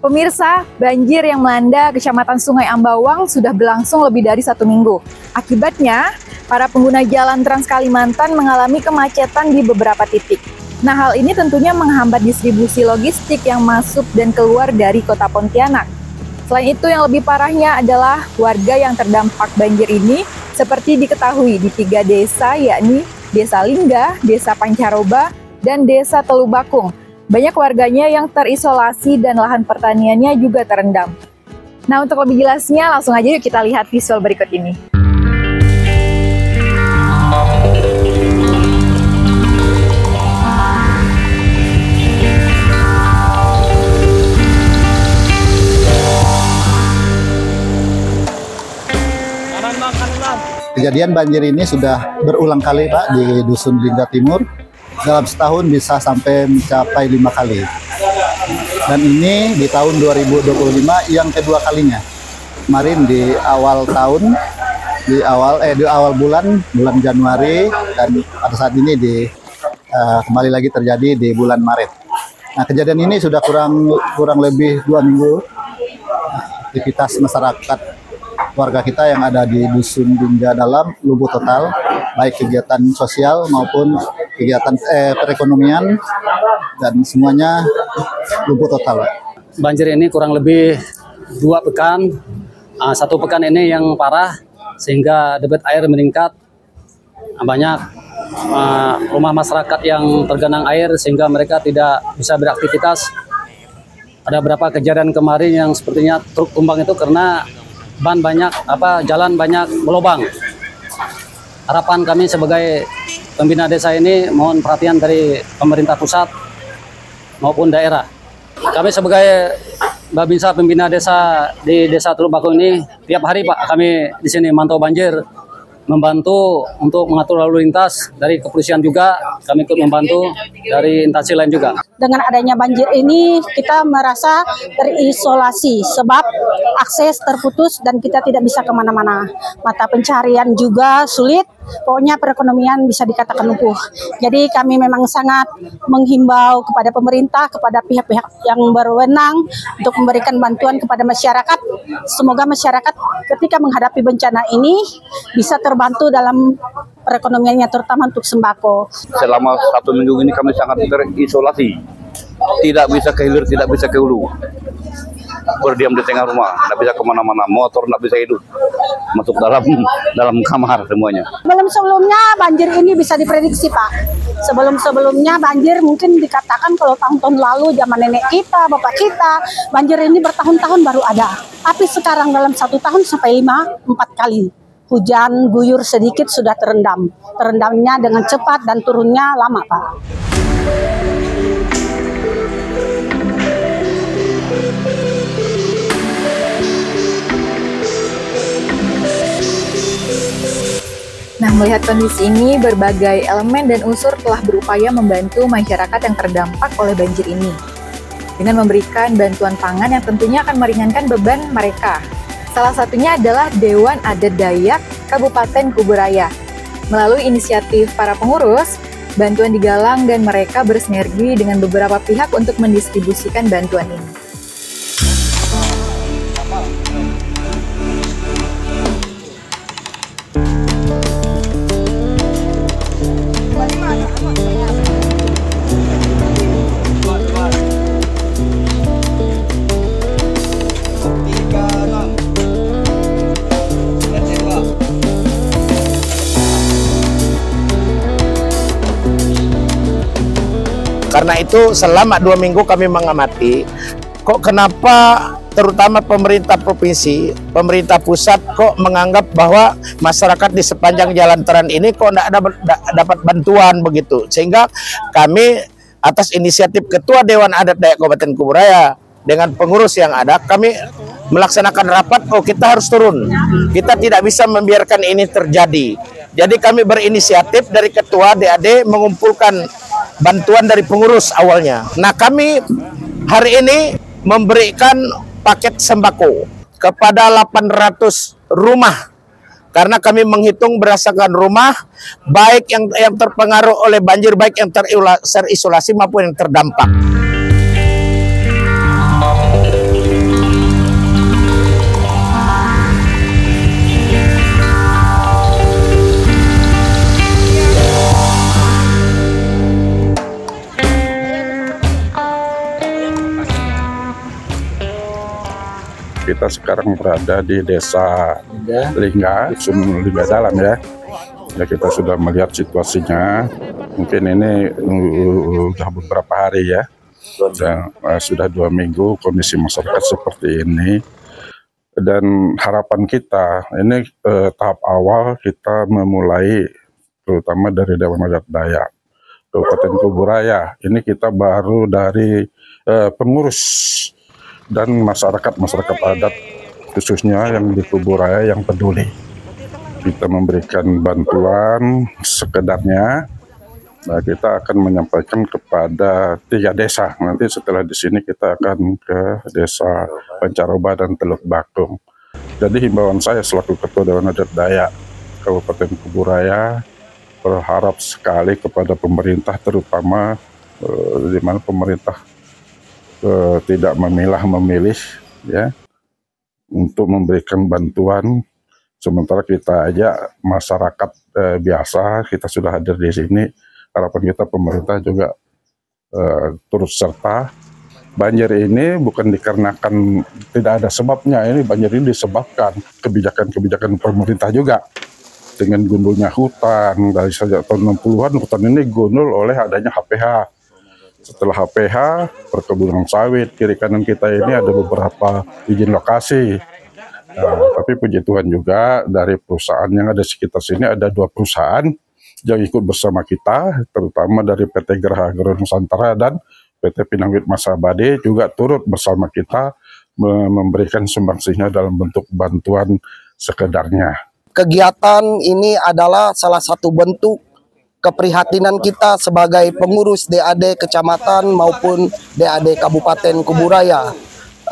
Pemirsa, banjir yang melanda Kecamatan Sungai Ambawang sudah berlangsung lebih dari 1 minggu. Akibatnya, para pengguna jalan Trans Kalimantan mengalami kemacetan di beberapa titik. Nah, hal ini tentunya menghambat distribusi logistik yang masuk dan keluar dari kota Pontianak. Selain itu, yang lebih parahnya adalah warga yang terdampak banjir ini seperti diketahui di 3 desa, yakni Desa Linggah, Desa Pancaroba, dan Desa Telubakung. Banyak warganya yang terisolasi dan lahan pertaniannya juga terendam. Nah, untuk lebih jelasnya, langsung aja yuk kita lihat visual berikut ini. Kejadian banjir ini sudah berulang kali, Pak, di Dusun Linggah Timur. Dalam setahun bisa sampai mencapai 5 kali. Dan ini di tahun 2025 yang kedua kalinya. Kemarin di awal tahun, di awal bulan Januari, dan pada saat ini kembali lagi terjadi di bulan Maret. Nah, kejadian ini sudah kurang lebih 2 minggu. Aktivitas masyarakat warga kita yang ada di Dusun Linggah Dalam lumpuh total, baik kegiatan sosial maupun kegiatan perekonomian, dan semuanya lumpuh total. Banjir ini kurang lebih 2 pekan. 1 pekan ini yang parah sehingga debit air meningkat. Banyak rumah masyarakat yang tergenang air sehingga mereka tidak bisa beraktivitas. Ada beberapa kejadian kemarin yang sepertinya truk tumbang itu karena ban banyak, jalan banyak berlubang. Harapan kami sebagai pembina desa ini mohon perhatian dari pemerintah pusat maupun daerah. Kami sebagai Babinsa pembina desa di Desa Telubakung ini tiap hari, Pak, kami di sini mantau banjir, membantu untuk mengatur lalu lintas. Dari kepolisian juga kami ikut membantu, dari instansi lain juga. Dengan adanya banjir ini kita merasa terisolasi sebab akses terputus dan kita tidak bisa kemana-mana. Mata pencarian juga sulit, pokoknya perekonomian bisa dikatakan lumpuh. Jadi kami memang sangat menghimbau kepada pemerintah, kepada pihak-pihak yang berwenang untuk memberikan bantuan kepada masyarakat. Semoga masyarakat ketika menghadapi bencana ini bisa terbantu dalam perekonomiannya, terutama untuk sembako. Selama 1 minggu ini kami sangat terisolasi. Tidak bisa ke hilir, tidak bisa ke hulu. Berdiam di tengah rumah, tidak bisa kemana-mana. Motor tidak bisa hidup. Masuk dalam kamar semuanya. Sebelum-sebelumnya banjir ini bisa diprediksi, Pak. Sebelum-sebelumnya banjir mungkin dikatakan kalau tahun-tahun lalu zaman nenek kita, bapak kita, banjir ini bertahun-tahun baru ada. Tapi sekarang dalam 1 tahun sampai 4 kali. Hujan guyur sedikit sudah terendam. Terendamnya dengan cepat dan turunnya lama, Pak. Nah, melihat kondisi ini, berbagai elemen dan unsur telah berupaya membantu masyarakat yang terdampak oleh banjir ini. Dengan memberikan bantuan pangan yang tentunya akan meringankan beban mereka. Salah satunya adalah Dewan Adat Dayak Kabupaten Kuburaya. Melalui inisiatif para pengurus, bantuan digalang dan mereka bersinergi dengan beberapa pihak untuk mendistribusikan bantuan ini. Karena itu selama 2 minggu kami mengamati, kok kenapa terutama pemerintah provinsi, pemerintah pusat kok menganggap bahwa masyarakat di sepanjang jalan Trans ini kok tidak dapat bantuan begitu. Sehingga kami atas inisiatif Ketua Dewan Adat Dayak Kabupaten Kuburaya dengan pengurus yang ada, kami melaksanakan rapat, kita harus turun. Kita tidak bisa membiarkan ini terjadi. Jadi kami berinisiatif dari Ketua DAD mengumpulkan bantuan dari pengurus awalnya. Nah, kami hari ini memberikan paket sembako kepada 800 rumah. Karena kami menghitung berdasarkan rumah, baik yang terpengaruh oleh banjir, baik yang terisolasi maupun yang terdampak. Kita sekarang berada di Desa Lingga, Dusun Lingga Dalam ya. Ya, kita sudah melihat situasinya. Mungkin ini sudah beberapa hari ya. Sudah 2 minggu kondisi masyarakat seperti ini. Dan harapan kita, ini tahap awal kita memulai terutama dari Dewan Adat Dayak Kabupaten Kuburaya. Ini kita baru dari pengurus dan masyarakat adat khususnya yang di Kuburaya yang peduli. Kita memberikan bantuan sekedarnya. Nah, kita akan menyampaikan kepada 3 desa. Nanti setelah di sini kita akan ke Desa Pancaroba dan Teluk Bakung. Jadi himbauan saya selaku Ketua Dewan Adat Dayak Kabupaten Kuburaya berharap sekali kepada pemerintah, terutama di mana pemerintah tidak memilah-memilih ya untuk memberikan bantuan. Sementara kita aja masyarakat biasa, kita sudah hadir di sini. Harapan kita pemerintah juga turut serta. Banjir ini bukan dikarenakan tidak ada sebabnya, ini banjir ini disebabkan kebijakan-kebijakan pemerintah juga. Dengan gundulnya hutan, dari sejak tahun 60-an hutan ini gundul oleh adanya HPH. Setelah HPH, perkebunan sawit, kiri kanan kita ini ada beberapa izin lokasi. Tapi puji Tuhan juga dari perusahaan yang ada sekitar sini ada 2 perusahaan yang ikut bersama kita, terutama dari PT Geraha Agro Nusantara dan PT Pinangwit Masabade juga turut bersama kita memberikan sumbangsihnya dalam bentuk bantuan sekedarnya. Kegiatan ini adalah salah satu bentuk keprihatinan kita sebagai pengurus DAD Kecamatan maupun DAD Kabupaten Kuburaya.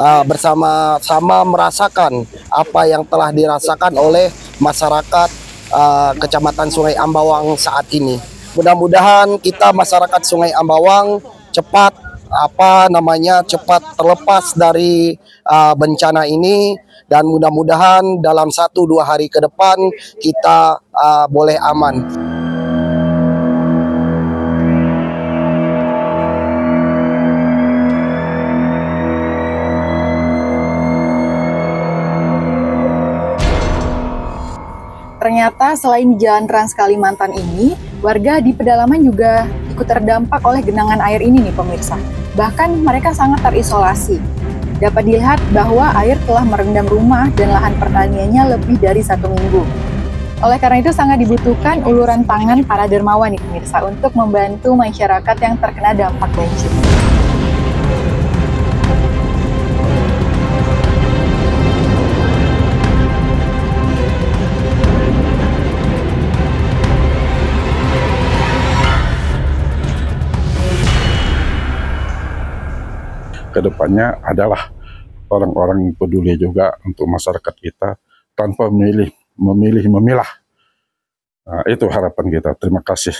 Bersama-sama merasakan apa yang telah dirasakan oleh masyarakat Kecamatan Sungai Ambawang saat ini. Mudah-mudahan kita masyarakat Sungai Ambawang cepat terlepas dari bencana ini, dan mudah-mudahan dalam 1-2 hari ke depan kita boleh aman. Ternyata selain di Jalan Trans Kalimantan ini, warga di pedalaman juga ikut terdampak oleh genangan air ini nih pemirsa. Bahkan mereka sangat terisolasi. Dapat dilihat bahwa air telah merendam rumah dan lahan pertaniannya lebih dari 1 minggu. Oleh karena itu sangat dibutuhkan uluran tangan para dermawan nih pemirsa untuk membantu masyarakat yang terkena dampak banjir. Kedepannya adalah orang-orang yang peduli juga untuk masyarakat kita tanpa memilah. Nah, itu harapan kita. Terima kasih.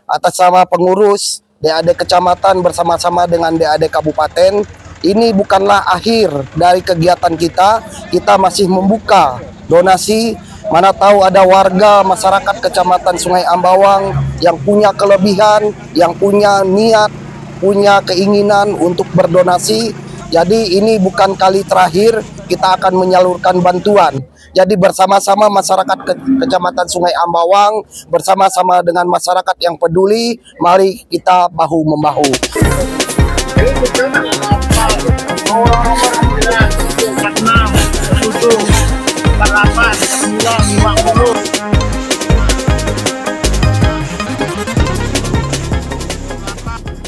Atas nama pengurus DAD Kecamatan bersama-sama dengan DAD Kabupaten, ini bukanlah akhir dari kegiatan kita. Kita masih membuka donasi. Mana tahu ada warga masyarakat Kecamatan Sungai Ambawang yang punya kelebihan, yang punya niat, punya keinginan untuk berdonasi. Jadi ini bukan kali terakhir kita akan menyalurkan bantuan. Jadi bersama-sama masyarakat Kecamatan Sungai Ambawang, bersama-sama dengan masyarakat yang peduli, mari kita bahu-membahu.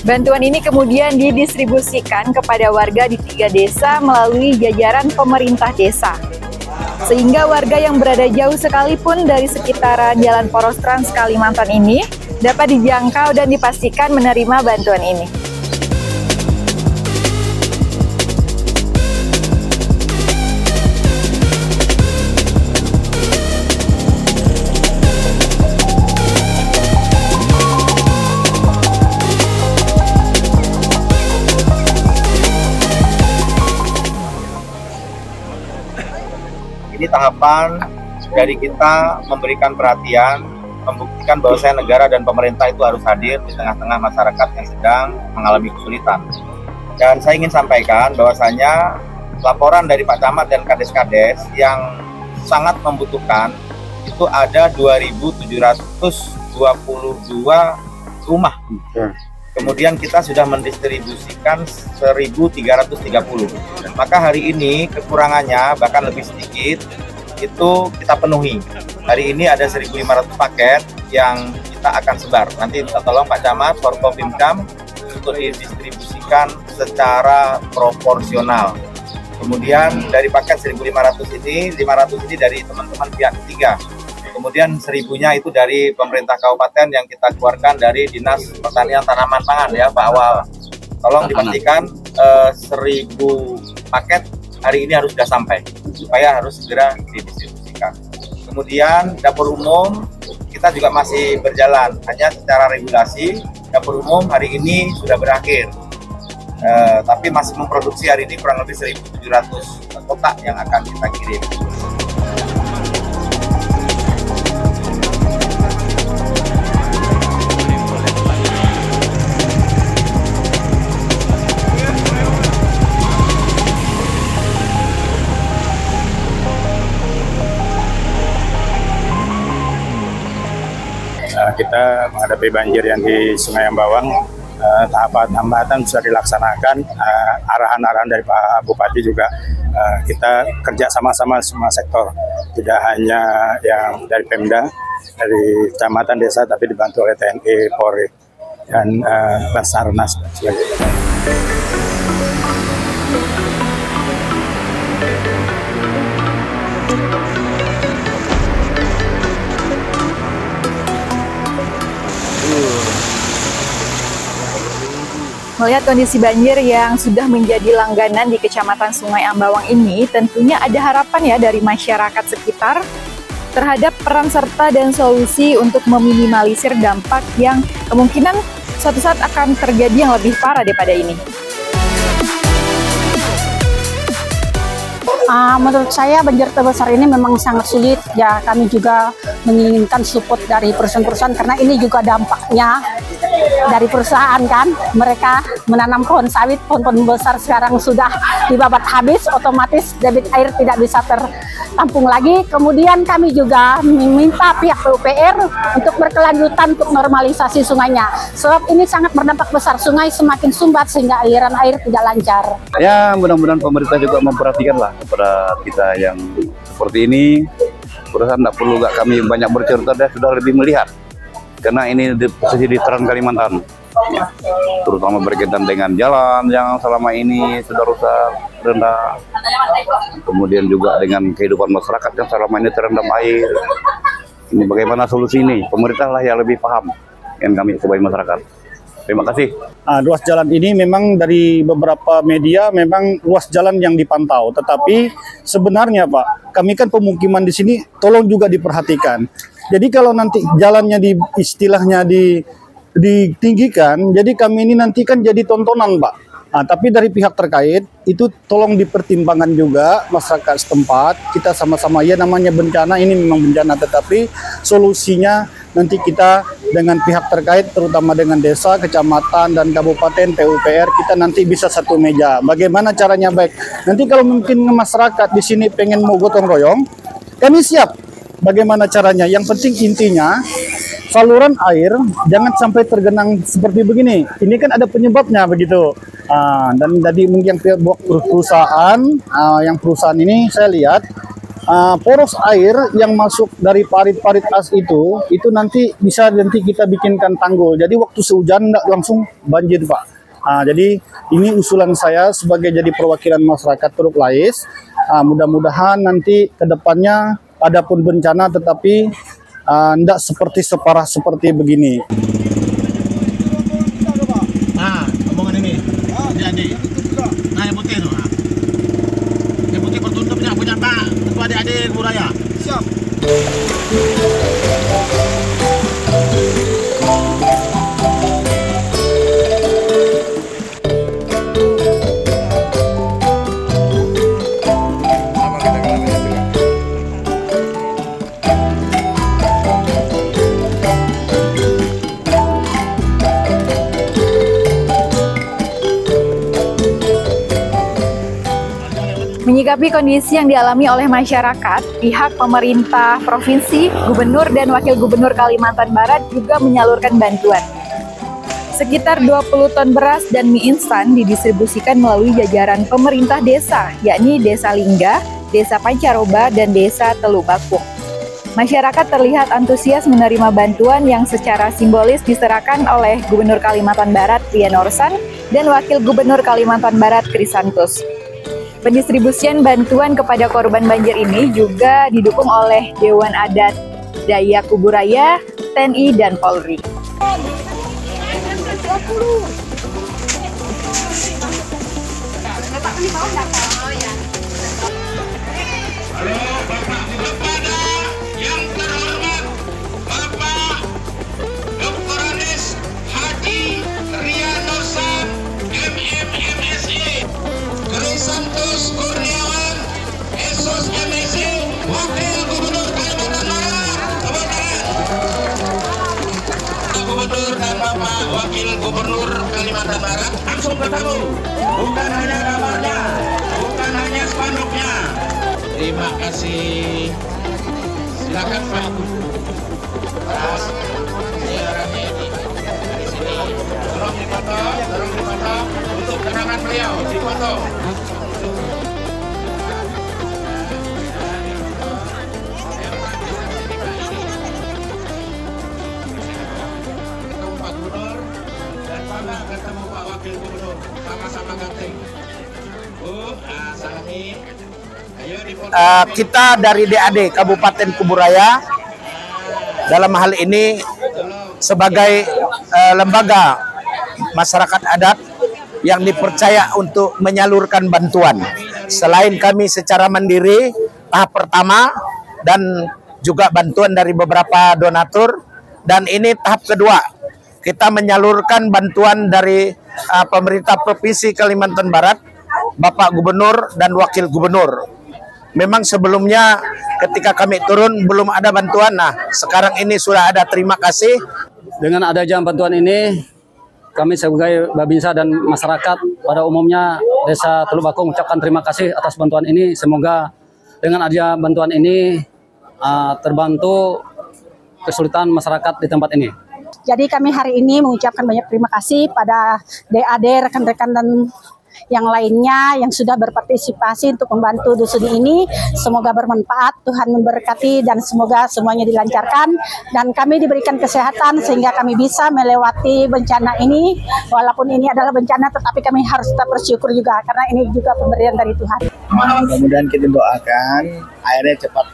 Bantuan ini kemudian didistribusikan kepada warga di 3 desa melalui jajaran pemerintah desa. Sehingga warga yang berada jauh sekalipun dari sekitaran Jalan Poros Trans Kalimantan ini dapat dijangkau dan dipastikan menerima bantuan ini. Ini tahapan dari kita memberikan perhatian, membuktikan bahwa negara dan pemerintah itu harus hadir di tengah-tengah masyarakat yang sedang mengalami kesulitan. Dan saya ingin sampaikan bahwasanya laporan dari Pak Camat dan Kades-Kades yang sangat membutuhkan itu ada 2.722 rumah. Kemudian kita sudah mendistribusikan 1.330. Maka hari ini kekurangannya bahkan lebih sedikit itu kita penuhi. Hari ini ada 1.500 paket yang kita akan sebar. Nanti kita tolong Pak Camat, Forkopimdam untuk didistribusikan secara proporsional. Kemudian dari paket 1.500 ini, 500 ini dari teman-teman pihak ketiga. Kemudian 1.000-nya itu dari pemerintah kabupaten yang kita keluarkan dari Dinas Pertanian Tanaman Pangan ya Pak Awal. Tolong dipastikan 1.000 paket hari ini harus sudah sampai, supaya harus segera didistribusikan. Kemudian dapur umum kita juga masih berjalan, hanya secara regulasi dapur umum hari ini sudah berakhir. Tapi masih memproduksi hari ini kurang lebih 1.700 kotak yang akan kita kirim. Kita menghadapi banjir yang di Sungai Ambawang, tahapan-tahapan sudah dilaksanakan, arahan-arahan dari Pak Bupati juga kita kerja sama-sama semua sektor, tidak hanya yang dari Pemda, dari kecamatan, desa, tapi dibantu oleh TNI, Polri, dan Basarnas dan sebagainya. Melihat kondisi banjir yang sudah menjadi langganan di Kecamatan Sungai Ambawang ini, tentunya ada harapan ya dari masyarakat sekitar terhadap peran serta dan solusi untuk meminimalisir dampak yang kemungkinan suatu saat akan terjadi yang lebih parah daripada ini. Menurut saya banjir terbesar ini memang sangat sulit ya, kami juga menginginkan support dari perusahaan-perusahaan karena ini juga dampaknya dari perusahaan kan, mereka menanam pohon sawit, pohon-pohon besar sekarang sudah dibabat habis, otomatis debit air tidak bisa tertampung lagi. Kemudian kami juga meminta pihak PUPR untuk berkelanjutan untuk normalisasi sungainya, sebab ini sangat berdampak besar, sungai semakin sumbat sehingga aliran air tidak lancar. Ya mudah-mudahan pemerintah juga memperhatikan lah kepada kita yang seperti ini. Perusahaan tidak perlu gak kami banyak bercerita, dia sudah lebih melihat. Karena ini di posisi di Trans Kalimantan, ya, terutama berkaitan dengan jalan yang selama ini sudah rusak, rendah. Kemudian juga dengan kehidupan masyarakat yang selama ini terendam air. Ini bagaimana solusi ini? Pemerintah lah yang lebih paham yang kami sebagai masyarakat. Terima kasih. Ruas jalan ini memang dari beberapa media memang ruas jalan yang dipantau, tetapi sebenarnya Pak, kami kan pemukiman di sini, tolong juga diperhatikan. Jadi kalau nanti jalannya istilahnya ditinggikan, jadi kami ini nanti kan jadi tontonan Pak. Tapi dari pihak terkait itu tolong dipertimbangkan juga masyarakat setempat, kita sama-sama ya namanya bencana ini memang bencana, tetapi solusinya nanti kita dengan pihak terkait terutama dengan desa, kecamatan dan kabupaten PUPR kita nanti bisa satu meja. Bagaimana caranya baik? Nanti kalau mungkin masyarakat di sini pengen mau gotong royong, kami siap. Bagaimana caranya? Yang penting intinya saluran air jangan sampai tergenang seperti begini. Ini kan ada penyebabnya begitu. Dan tadi mungkin perusahaan, yang perusahaan ini saya lihat poros air yang masuk dari parit-parit as itu nanti bisa kita bikinkan tanggul. Jadi waktu sehujan tidak langsung banjir Pak. Jadi ini usulan saya sebagai jadi perwakilan masyarakat Teluk Lais. Mudah-mudahan nanti ke depannya adapun bencana tetapi tidak separah seperti begini. Omongan ini. Adik-adik. Yang putih itu. Yang putih pertutupnya punya Pak. Ketua adik-adik Buraya. Siap. Menyikapi kondisi yang dialami oleh masyarakat, pihak pemerintah provinsi, gubernur dan wakil gubernur Kalimantan Barat juga menyalurkan bantuan. Sekitar 20 ton beras dan mie instan didistribusikan melalui jajaran pemerintah desa, yakni Desa Lingga, Desa Pancaroba, dan Desa Teluk Bakung. Masyarakat terlihat antusias menerima bantuan yang secara simbolis diserahkan oleh Gubernur Kalimantan Barat Rian Orsan dan Wakil Gubernur Kalimantan Barat Krisantus. Pendistribusian bantuan kepada korban banjir ini juga didukung oleh Dewan Adat Dayak Kuburaya, TNI, dan Polri. Wakil Gubernur Kalimantan Barat langsung ketemu, bukan hanya gambarnya, bukan hanya spanduknya. Terima kasih. Silakan Pak. Terus ziarahnya ini dari sini. Tolong dipoto untuk kenangan beliau, dipoto. Ketemu Pak Wakil Gubernur, sama-sama ganteng. Bu, Salami, ayo kita dari DAD Kabupaten Kuburaya dalam hal ini sebagai lembaga masyarakat adat yang dipercaya untuk menyalurkan bantuan. Selain kami secara mandiri tahap pertama dan juga bantuan dari beberapa donatur, dan ini tahap kedua. Kita menyalurkan bantuan dari pemerintah Provinsi Kalimantan Barat, Bapak Gubernur dan Wakil Gubernur. Memang sebelumnya ketika kami turun belum ada bantuan, nah sekarang ini sudah ada. Terima kasih. Dengan adanya bantuan ini, kami sebagai Babinsa dan masyarakat pada umumnya Desa Teluk Bakung mengucapkan terima kasih atas bantuan ini. Semoga dengan adanya bantuan ini terbantu kesulitan masyarakat di tempat ini. Jadi kami hari ini mengucapkan banyak terima kasih pada DAD, rekan-rekan dan yang lainnya yang sudah berpartisipasi untuk membantu dusun ini. Semoga bermanfaat, Tuhan memberkati, dan semoga semuanya dilancarkan. Dan kami diberikan kesehatan sehingga kami bisa melewati bencana ini. Walaupun ini adalah bencana, tetapi kami harus tetap bersyukur juga, karena ini juga pemberian dari Tuhan. Mudah-mudahan kita doakan airnya cepat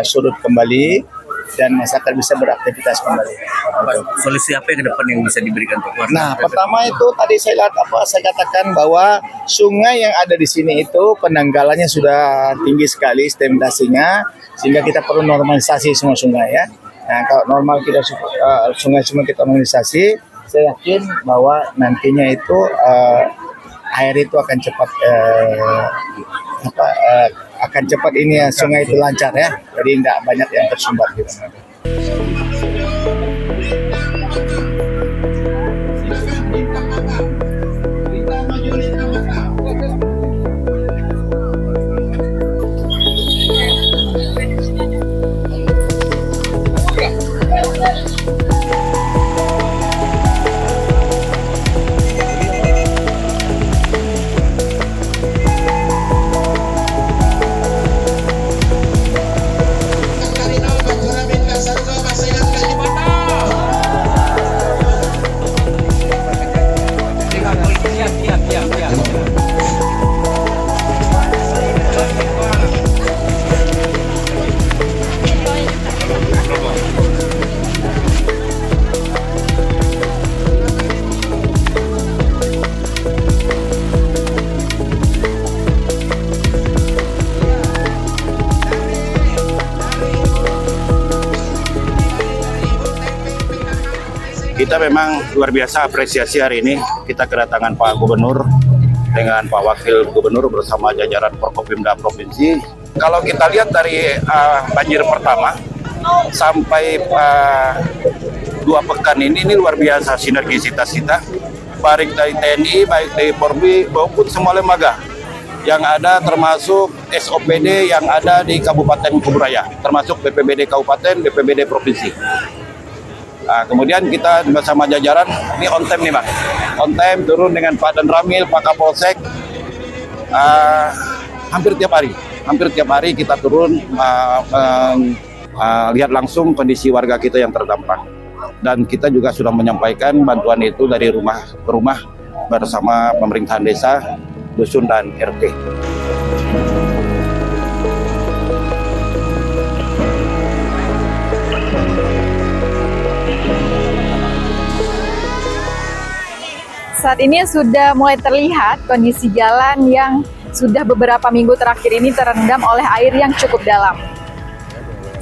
surut kembali dan masyarakat bisa beraktivitas kembali. Solusi apa yang ke depan yang bisa diberikan untuk warga? Nah, pertama itu tadi saya katakan bahwa sungai yang ada di sini itu penanggalannya sudah tinggi sekali sedimentasinya, sehingga kita perlu normalisasi semua sungai ya. Nah, kalau normal kita sungai-sungai kita normalisasi, saya yakin bahwa nantinya itu air itu akan cepat akan cepat ini ya, sungai itu lancar ya, jadi tidak banyak yang tersumbat gitu. Kita memang luar biasa apresiasi hari ini. Kita kedatangan Pak Gubernur dengan Pak Wakil Gubernur bersama jajaran Forkopimda Provinsi. Kalau kita lihat dari banjir pertama sampai 2 pekan ini luar biasa sinergisitas kita, baik dari TNI, baik dari Polri maupun semua lembaga yang ada termasuk SOPD yang ada di Kabupaten Kuburaya, termasuk BPBD Kabupaten, BPBD Provinsi. Nah, kemudian kita bersama jajaran, ini on time nih Bang, on time turun dengan Pak Dan Ramil, Pak Kapolsek, hampir tiap hari kita turun lihat langsung kondisi warga kita yang terdampak. Dan kita juga sudah menyampaikan bantuan itu dari rumah ke rumah bersama pemerintahan desa, dusun, dan RT. Saat ini sudah mulai terlihat kondisi jalan yang sudah beberapa minggu terakhir ini terendam oleh air yang cukup dalam.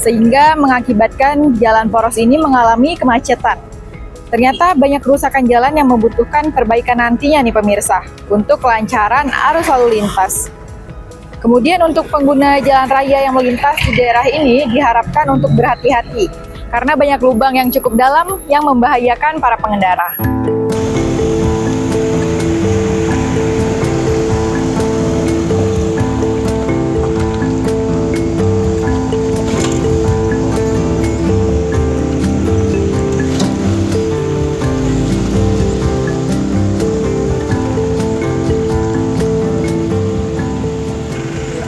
Sehingga mengakibatkan jalan poros ini mengalami kemacetan. Ternyata banyak kerusakan jalan yang membutuhkan perbaikan nantinya nih pemirsa, untuk kelancaran arus lalu lintas. Kemudian untuk pengguna jalan raya yang melintas di daerah ini diharapkan untuk berhati-hati, karena banyak lubang yang cukup dalam yang membahayakan para pengendara.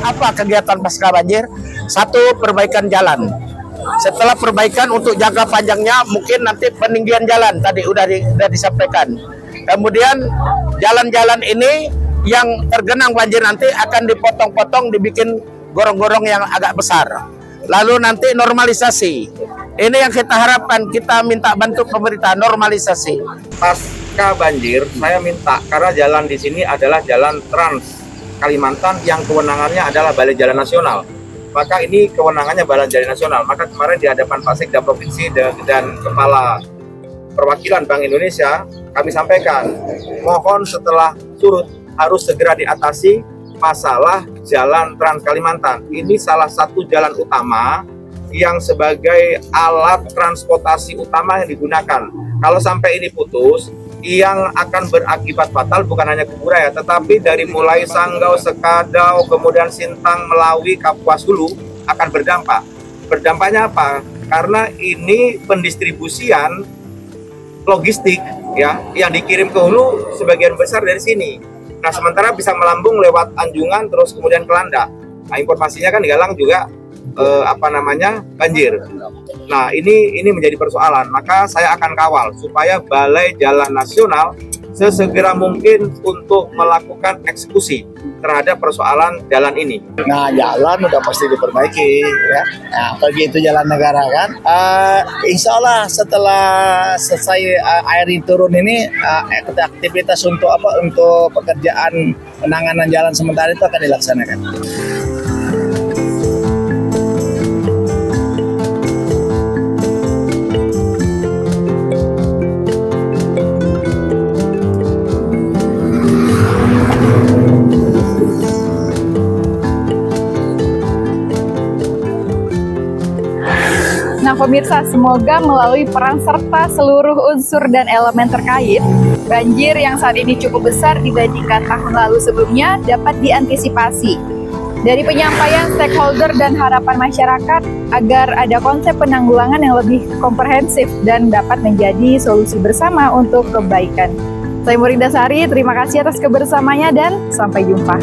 Apa kegiatan pasca banjir? Satu, perbaikan jalan. Setelah perbaikan untuk jangka panjangnya mungkin nanti peninggian jalan tadi udah disampaikan. Kemudian jalan-jalan ini yang tergenang banjir nanti akan dipotong-potong, dibikin gorong-gorong yang agak besar. Lalu nanti normalisasi. Ini yang kita harapkan, kita minta bantu pemerintah normalisasi. Pasca banjir, saya minta karena jalan di sini adalah jalan Trans Kalimantan yang kewenangannya adalah Balai Jalan Nasional. Maka ini kewenangannya Balai Jalan Nasional. Maka kemarin di hadapan Pak Sekda Provinsi dan Kepala Perwakilan Bank Indonesia, kami sampaikan, mohon setelah surut harus segera diatasi masalah jalan Trans Kalimantan. Ini salah satu jalan utama yang sebagai alat transportasi utama yang digunakan. Kalau sampai ini putus, yang akan berakibat fatal bukan hanya Kuburaya, tetapi dari mulai Sanggau, Sekadau, kemudian Sintang, Melawi, Kapuas Hulu akan berdampak. Berdampaknya apa? Karena ini pendistribusian logistik ya yang dikirim ke hulu sebagian besar dari sini. Nah, sementara bisa melambung lewat Anjungan terus kemudian ke Landak. Nah, informasinya kan di Galang juga banjir. Nah, ini menjadi persoalan. Maka saya akan kawal supaya Balai Jalan Nasional sesegera mungkin untuk melakukan eksekusi terhadap persoalan jalan ini. Nah, jalan udah pasti diperbaiki ya. Nah, apalagi itu jalan negara kan. Insya Allah setelah selesai air turun ini, aktivitas untuk pekerjaan penanganan jalan sementara itu akan dilaksanakan. Nah pemirsa, semoga melalui peran serta seluruh unsur dan elemen terkait, banjir yang saat ini cukup besar dibandingkan tahun lalu sebelumnya dapat diantisipasi. Dari penyampaian stakeholder dan harapan masyarakat agar ada konsep penanggulangan yang lebih komprehensif dan dapat menjadi solusi bersama untuk kebaikan. Saya Murinda Sari, terima kasih atas kebersamanya dan sampai jumpa.